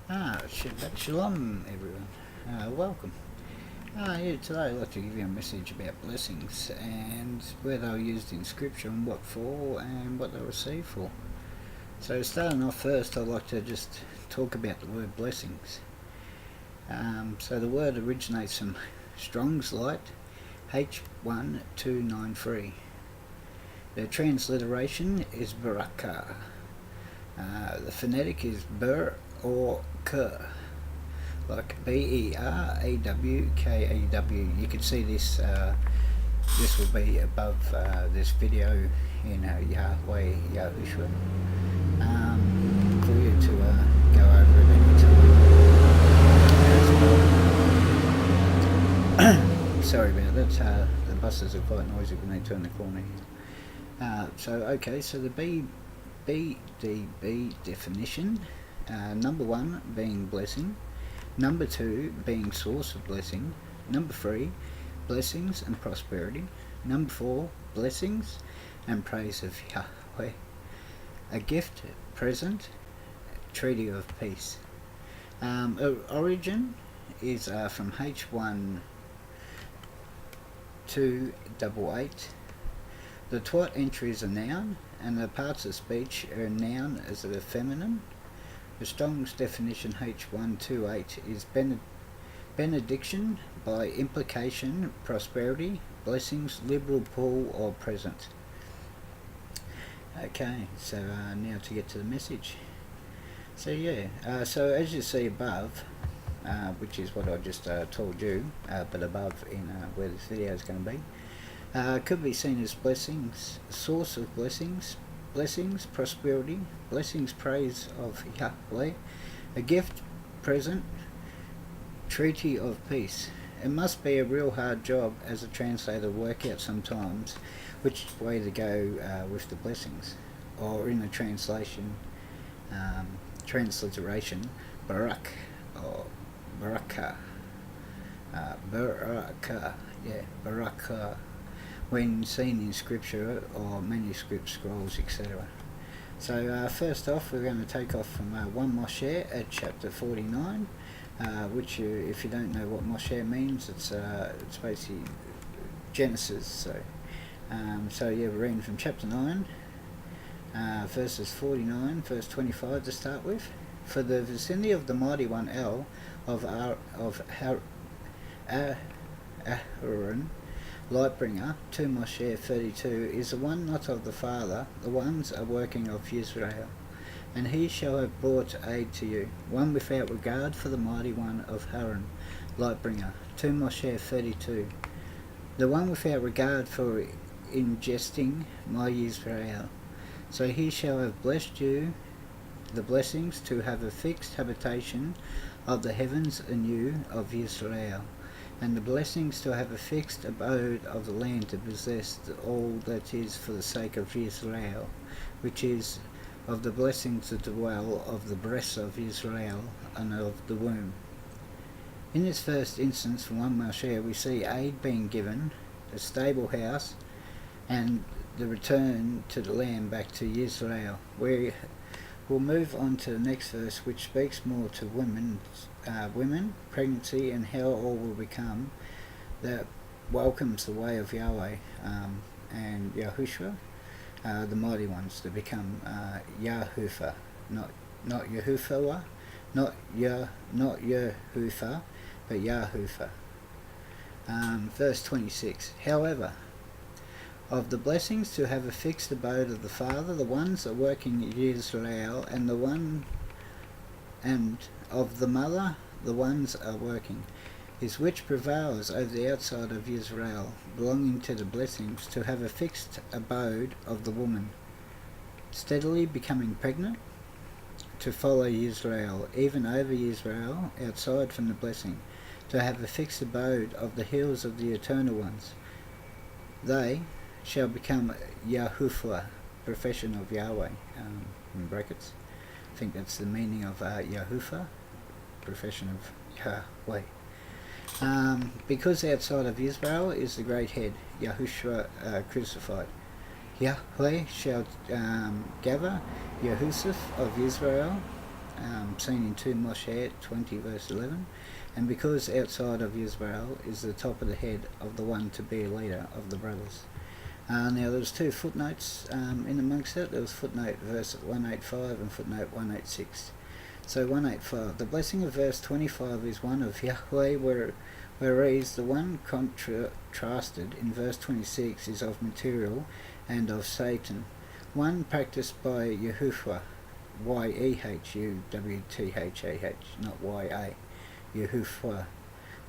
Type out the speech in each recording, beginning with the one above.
Shabbat Shalom, everyone. Welcome. Today I'd like to give you a message about blessings and where they were used in Scripture and what for and what they were received for. So starting off first, I'd like to just talk about the word blessings. So the word originates from Strong's Light, H1293. The transliteration is berakah. The phonetic is ber-aw-Kaw, like B-E-R-A-W-K-A-W. You can see this. This will be above this video in Yahweh Yahushua, for you to go over it anytime. Sorry about that. The buses are quite noisy when they turn the corner here. So the BDB definition, number 1 being blessing, number 2 being source of blessing, number 3 blessings and prosperity, number 4 blessings and praise of Yahweh, a gift, present, treaty of peace. Origin is from H1288. The twat entry is a noun, and the parts of speech are a noun as a feminine. The Strong's definition H128 is benediction, by implication, prosperity, blessings, liberal pull or present. Okay, so now to get to the message. So so as you see above, which is what I just told you, but above in where this video is going to be, could be seen as blessings, source of blessings, prosperity, blessings, praise of Yahweh, a gift, present, treaty of peace. It must be a real hard job as a translator to work out sometimes which way to go with the blessings, or in the translation, transliteration, barak or berakah, berakah, berakah, when seen in scripture or manuscript scrolls, etc. So first off, we're going to take off from 1 Mosheh at chapter 49, which if you don't know what Moshéh means, it's basically Genesis. So we're reading from chapter 9, verses 49, verse 25 to start with. For the vicinity of the mighty one El of Aharón, Lightbringer, 2 Moshéh 32, is the one not of the Father, the ones are working of Yisrâ'Ë, and he shall have brought aid to you, one without regard for the mighty one of Aharón, Lightbringer, 2 Moshéh 32, the one without regard for ingesting My Yisrâ'Ë. So he shall have blessed you, the blessings to have a fixed habitation of the heavens anew of Yisrâ'Ë, and the blessings to have a fixed abode of the land to possess all that is for the sake of Yisrâ'Ë, which is of the blessings to dwell of the breasts of Yisrâ'Ë and of the womb. In this first instance from 1 Moshéh, we see aid being given, a stable house, and the return to the land back to Yisrâ'Ë. We'll move on to the next verse, which speaks more to women, pregnancy, and how all will become, that welcomes the way of Yahweh and Yahushua, the mighty ones, to become Yahufa, not Yahufa, not Yahufa, but Yahufa. Verse 26. However, of the blessings to have a fixed abode of the Father, the ones are working in Yisrâ'Ë, and of the Mother, the ones are working, is which prevails over the outside of Yisrâ'Ë, belonging to the blessings to have a fixed abode of the woman, steadily becoming pregnant, to follow Yisrâ'Ë, even over Yisrâ'Ë, outside from the blessing, to have a fixed abode of the hills of the eternal ones. They shall become Yahufa, profession of Yahweh, in brackets. I think that's the meaning of Yahufa, profession of Yahweh. Because outside of Israel is the great head, Yahushua crucified. Yahweh shall gather Yehusaf of Israel seen in 2 Mosheh 20 verse 11, and because outside of Yisrâ'Ë is the top of the head of the one to be a leader of the brothers. Now there's 2 footnotes in amongst that. There was footnote verse 185 and footnote 186. So 185, the blessing of verse 25 is one of Yahweh, whereas the one contrasted in verse 26 is of material and of Satan. One practiced by Yahuwah, Yehuwthah, not Y-A, Yahuwah,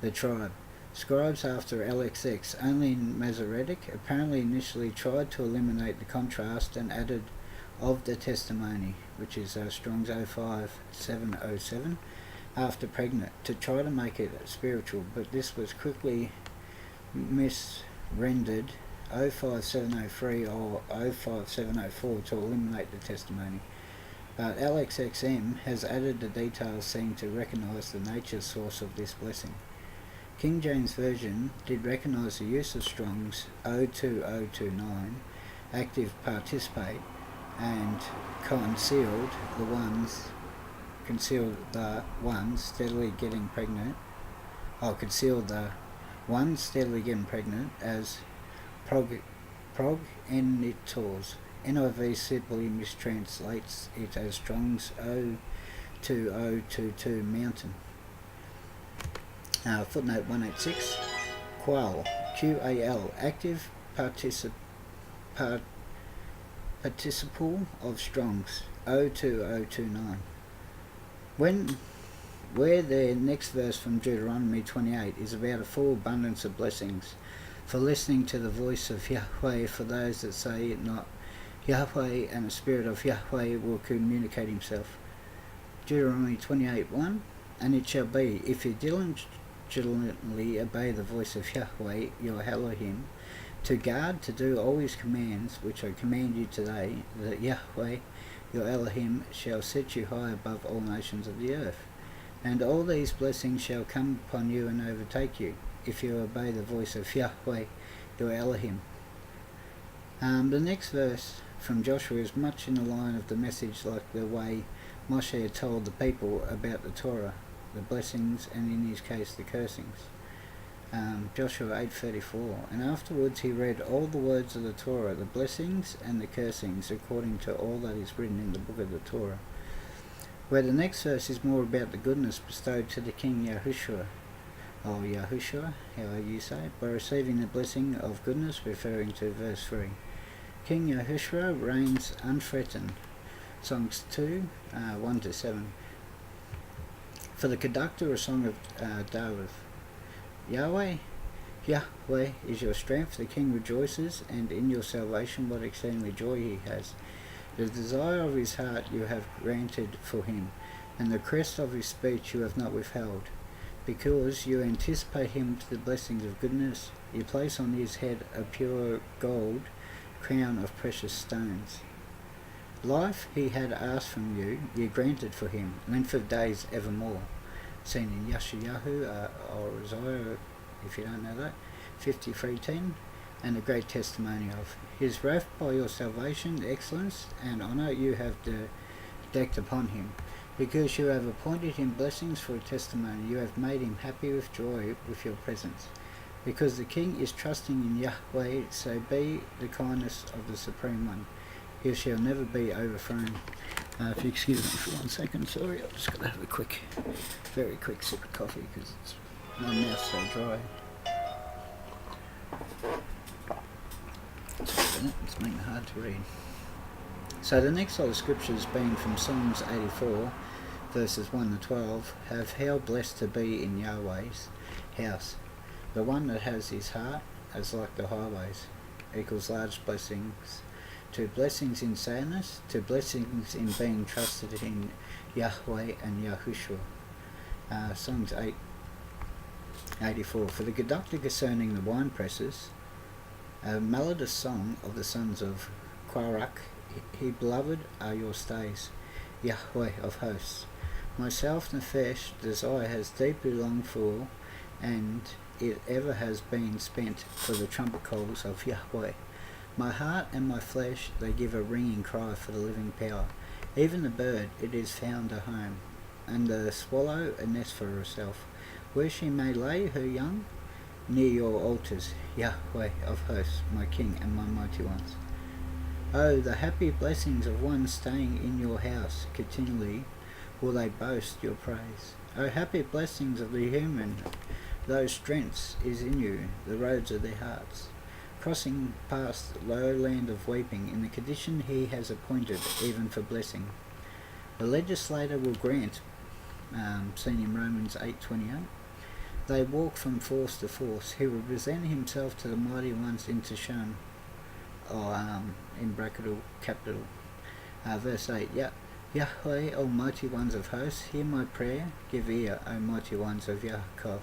the tribe. Scribes after LXX, only in Masoretic, apparently initially tried to eliminate the contrast and added of the testimony, which is Strong's 05707, after pregnant, to try to make it spiritual, but this was quickly misrendered 05703 or 05704 to eliminate the testimony. But LXXM has added the details seeming to recognise the nature source of this blessing. King James Version did recognise the use of Strong's 02029, active participate, and concealed the ones steadily getting pregnant, as progenitors. NIV simply mistranslates it as Strong's 02022 mountain. Footnote 186, Qual, Q-A-L, active participle of Strong's 02029. Where the next verse from Deuteronomy 28 is about a full abundance of blessings for listening to the voice of Yahweh for those that say it not. Yahweh and the Spirit of Yahweh will communicate himself. Deuteronomy 28:1, and it shall be, if you diligently obey the voice of Yahweh, your Elohim, to guard to do all his commands, which I command you today, that Yahweh, your Elohim, shall set you high above all nations of the earth. And all these blessings shall come upon you and overtake you, if you obey the voice of Yahweh, your Elohim. The next verse from Joshua is much in the line of the message, like the way Moshéh told the people about the Torah, the blessings, and in his case the cursings. Joshua 8:34, and afterwards he read all the words of the Torah, the blessings and the cursings, according to all that is written in the book of the Torah. Where the next verse is more about the goodness bestowed to the king Yahushua, or Yahushua, however you say it, by receiving the blessing of goodness, referring to verse 3. King Yahushua reigns unthreatened. Songs 2, 1-7. For the conductor, a song of David. Yahweh is your strength, the king rejoices, and in your salvation what exceedingly joy he has. The desire of his heart you have granted for him, and the crest of his speech you have not withheld. Because you anticipate him to the blessings of goodness, you place on his head a pure gold crown of precious stones. Life he had asked from you, you granted for him, length of days evermore. Seen in Yashayahu, or Isaiah, if you don't know that, 53:10, and a great testimony of his wrath by your salvation, excellence, and honour you have decked upon him. Because you have appointed him blessings for a testimony, you have made him happy with joy with your presence. Because the king is trusting in Yahweh, so be the kindness of the Supreme One. He shall never be overthrown. If you excuse me for 1 second, sorry, I've just got to have a very quick sip of coffee because my mouth's so dry. It's making it hard to read. So the next lot of scriptures, being from Psalms 84, verses 1-12, have how blessed to be in Yahweh's house. The one that has his heart as like the highways, equals large blessings, to blessings in sadness, to blessings in being trusted in Yahweh and Yahushua. Psalms 84. For the conductor concerning the wine presses, a melodious song of the sons of Quarak, he beloved are your stays, Yahweh of hosts. Myself, Nefesh, desire has deeply longed for, and it ever has been spent for the trumpet calls of Yahweh. My heart and my flesh, they give a ringing cry for the living power. Even the bird, it is found a home, and the swallow a nest for herself, where she may lay her young, near your altars, Yahweh of hosts, my King and my mighty ones. Oh, the happy blessings of one staying in your house continually will they boast your praise. Oh, happy blessings of the human, those strengths is in you, the roads of their hearts, crossing past the low land of weeping in the condition he has appointed even for blessing. The legislator will grant, seen in Romans 8:28, they walk from force to force. He will present himself to the mighty ones into Shem, or in bracket capital. Verse 8, Yahweh, almighty ones of hosts, hear my prayer, give ear, O mighty ones of Yaakov.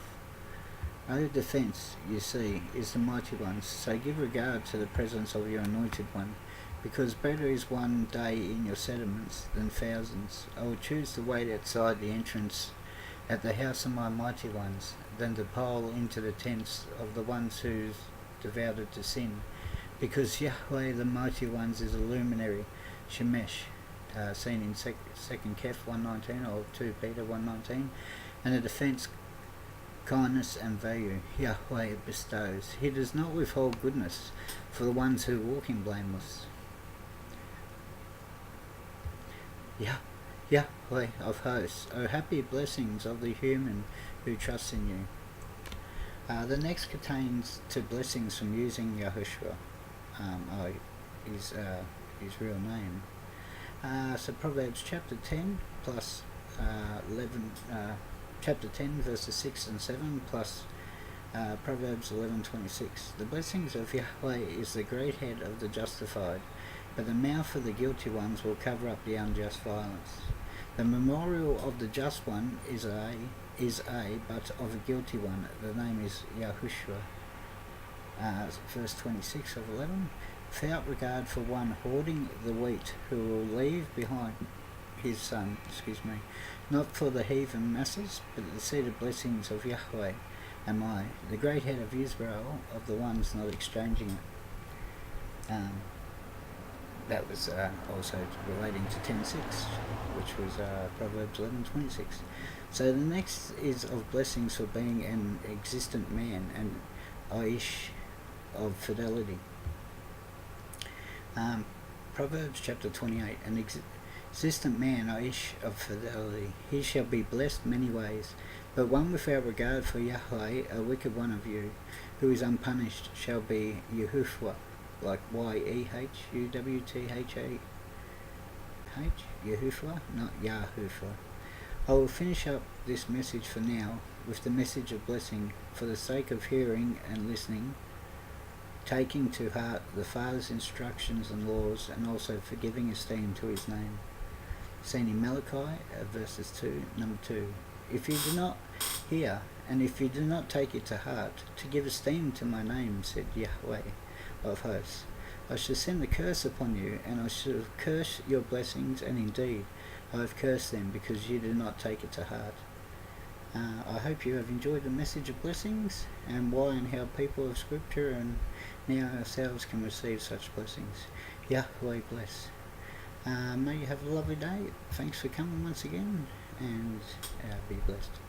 O defence, you see, is the mighty ones, so give regard to the presence of your anointed one, because better is one day in your settlements than thousands. I will choose to wait outside the entrance at the house of my mighty ones, than to pile into the tents of the ones who devoted to sin, because Yahweh the mighty ones is a luminary, Shemesh, seen in 2 Keph 1:19 or 2 Peter 1:19, and a defence, kindness and value Yahweh bestows. He does not withhold goodness for the ones who walk in blameless. Yahweh of hosts, O happy blessings of the human who trusts in you. The next contains two blessings from using Yahushua, his real name. So Proverbs chapter 10 plus 11, chapter 10 verses 6 and 7 plus Proverbs 11:26. The blessings of Yahweh is the great head of the justified, but the mouth of the guilty ones will cover up the unjust violence. The memorial of the just one is but of a guilty one, the name is Yahushua. Verse 26 of 11. Without regard for one hoarding the wheat, who will leave behind his son, not for the heathen masses, but the seated blessings of Yahweh am I, the great head of Israel, of the ones not exchanging it. That was also relating to 10:6, which was Proverbs 11:26. So the next is of blessings for being an existent man, and Aish of fidelity. Proverbs chapter 28, an existent man, Aish of fidelity, he shall be blessed many ways, but one without regard for Yahweh, a wicked one of you, who is unpunished, shall be Yehushua, like Yehuwthah, Yehushua, not Yahushua. I will finish up this message for now with the message of blessing, for the sake of hearing and listening, taking to heart the Father's instructions and laws, and also for giving esteem to his name. Seen in Malachi, verses 2, number 2. If you do not hear, and if you do not take it to heart, to give esteem to my name, said Yahweh of hosts, I shall send the curse upon you, and I shall curse your blessings, and indeed I have cursed them, because you do not take it to heart. I hope you have enjoyed the message of blessings, and why and how people of Scripture and now ourselves can receive such blessings. Yahweh bless. May you have a lovely day. Thanks for coming once again, and be blessed.